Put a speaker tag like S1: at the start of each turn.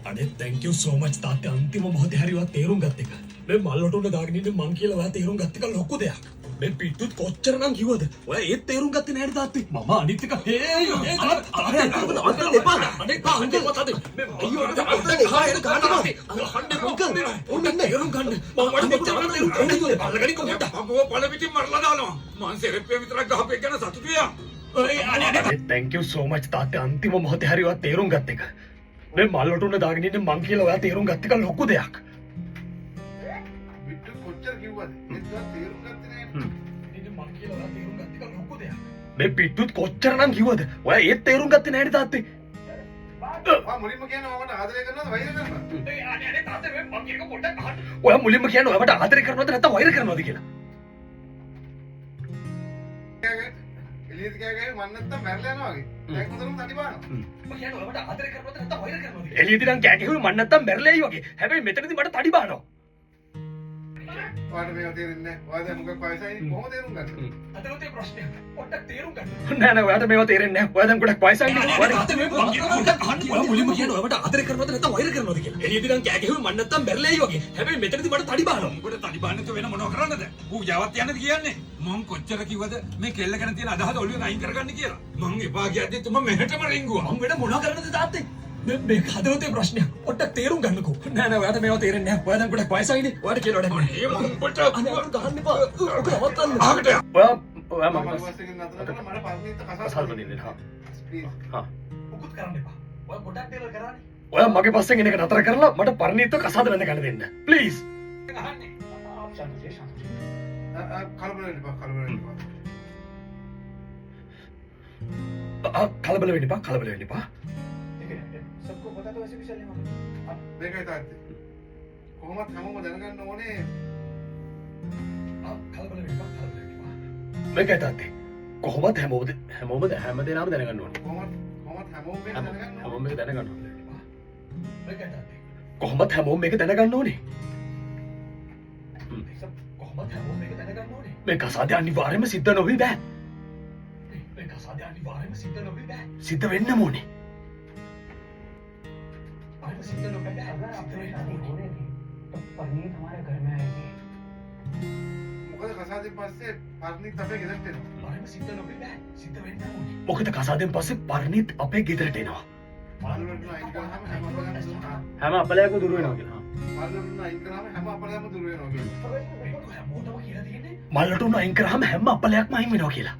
S1: අනේ thank you so much තාත්තේ අන්තිම මොහොතේ හරි ඔයා තේරුම් ගත්ත එක. මේ මල්ලට උඩ දාගෙන ඉන්නේ මං කියලා ඔයා තේරුම් ගත්ත එක ලොකු දෙයක්. මේ පිටුත් කොච්චරනම් කිව්වද? ඔයා ඒත් තේරුම් ගත්තේ නෑනේ තාත්තේ. මම අනිත් එක අනේ එපා. අනේ අංකල් මොකද? මේ අයියෝ අන්න තේරුම් ගන්න. මම වඩ මෙච්චර තේරුම් ගන්න. බලගනි කොහොමද?
S2: අම්මෝ පළ පිටින් මරලා දානවා. මං සෙරප්පේ විතරක් ගහපේ ගැන සතුටුයි.
S1: thank you so much තාත්තේ අන්තිම මොහොතේ හරි ඔයා තේරුම් ගත්ත එක. මේ මල්ලට උඩ දාගෙන ඉන්නේ මං කියලා ඔයා තේරුම් ගත්ත එක ලොකු දෙයක්.
S3: විට්ටු කොච්චර කිව්වද? ඒත් තේරුම් ගත්තේ නෑනේ.
S1: ඉතින් මං කියලා ඔයා තේරුම් ගත්ත එක ලොකු දෙයක්. මේ පිටුත් කොච්චරනම් කිව්වද? ඔයා ඒත් තේරුම් ගත්තේ නෑනේ තාත්තේ.
S3: මුලින්ම කියන්නේ මට ආදරය කරනවද වෛර කරනවද?
S1: අනේ තාත්තේ මේ මං එක පොඩ්ඩක් අහන්න. ඔයා මුලින්ම කියන්නේ ඔයාට ආදරය කරනවද නැත්නම් වෛර කරනවද කියලා?
S3: එළියට ගියාගේ මන් නැත්තම් මැරලා යනවා වගේ. ඒක උදේම තඩි බානවා.
S1: මම කියන්නේ ඔයාට ආදරය කරනවද නැත්නම් වෛර කරනවද කියලා? එළියදී නම් කෑ ගැහුවේ මං නැත්නම් මැරලයි වගේ. හැබැයි මෙතනදී මට තඩි බානවා.
S3: ඔයාලට මේව තේරෙන්නේ නැහැ. ඔයා දැන් මොකක් වයසයි කොහොමද තේරුම් ගන්නේ?
S1: අතනතේ ප්‍රශ්නයක්. පොඩ්ඩක් තේරුම් ගන්න. නෑ නෑ ඔයාට මේව තේරෙන්නේ නැහැ. ඔයා දැන් ගොඩක් වයසයි නේ. ඔයාට මේ මං කියන පොඩ්ඩක් අහන්න. ඔයා මුලින්ම කියන්නේ ඔයාට ආදරය කරනවද නැත්නම් වෛර කරනවද කියලා? එළියදී නම් කෑ ගැහුවේ මං නැත්නම් මැරලයි වගේ. හැබැයි මෙතනදී මට තඩි බානවා.
S2: උඹට තඩි බාන්න තු වෙන මොනව කරන්නද? ඌ යවත් යන්නද කියන්නේ? මං කොච්චර කිව්වද මේ කෙල්ල ගැන තියෙන අදහස ඔළුවෙන් අයින් කරගන්න කියලා. මං එපා කියද්දි තුම මෙහෙටම රිංගුවා.
S1: මං වෙන මොනවා කරන්නද තාත්තේ? මේ හදවතේ ප්‍රශ්නයක්. පොඩ්ඩක් තේරුම් ගන්නකෝ. නෑ නෑ ඔයාට මේව තේරෙන්නේ නැහැ. ඔයා දැන් ගොඩක් වයසයිනේ. ඔයාට කියලා වැඩක් නෑ.
S2: ඒ මං උඹට
S1: අනේ අර ගහන්න එපා. ඔක නවත්තන්න.
S2: ආකට
S1: ඔයා
S3: මම වස්තකින් නතර කරලා මට පරිණිත කසාද
S1: දෙන්න. හා.
S3: ප්ලීස්.
S1: හා. උකුත් කරන්න එපා. ඔයා ගොඩක් දේවල් කරානේ. ඔයා මගේ පස්සෙන් එන එක නතර කරලා මට පරිණිත කසාද වෙන්න ගන්න දෙන්න. ප්ලීස්.
S2: අහන්නේ.
S3: කලබල වෙන්න එපා. කලබල වෙන්න එපා.
S1: කලබල වෙන්න එපා. කලබල වෙන්න එපා.
S3: सबको पता तो वैसे भी चलेगा देखा තාත්තේ කොහොමද හැමෝම දැනගන්න ඕනේ
S1: කලබල වෙන්න එපා. කලබල වෙන්න එපා. මේකයි තාත්තේ. කොහොමද හැමෝම හැමදේනම දැනගන්න ඕනේ.
S3: කොහොමද හැමෝම මේක දැනගන්න ඕනේ
S1: හැමෝම මේක දැනගන්න ඕනේ. මේකයි තාත්තේ. කොහොමද හැමෝම මේක දැනගන්න ඕනේ. කොහොමද හැමෝම මේක දැනගන්න ඕනේ. මේ කසාදේ අනිවාර්යයෙන්ම සිද්ධ නොවි බෑ. මේ කසාදේ අනිවාර්යයෙන්ම සිද්ධ නොවි බෑ. සිද්ධ වෙන්නම ඕනේ. सिद्ध लोग कहते हैं तो परनीत हमारे घर में आएगी
S3: මොකද කසාදෙන් පස්සේ පර්ණිත් අපේ ගෙදරට එනවා
S1: මම සිද්ධ නොවේ බෑ සිද්ධ වෙන්න ඕනේ මොකද කසාදෙන් පස්සේ පර්ණිත් අපේ ගෙදරට එනවා
S3: මාළුවන්ට අයින් කරාම හැම
S1: අපලයක්ම දුර වෙනවා කියලා
S3: මාළුවන්ට අයින් කරාම හැම අපලයක්ම දුර වෙනවා කියලා
S1: මල්ලට උන අයින් කරාම හැම අපලයක්ම අයින් වෙනවා කියලා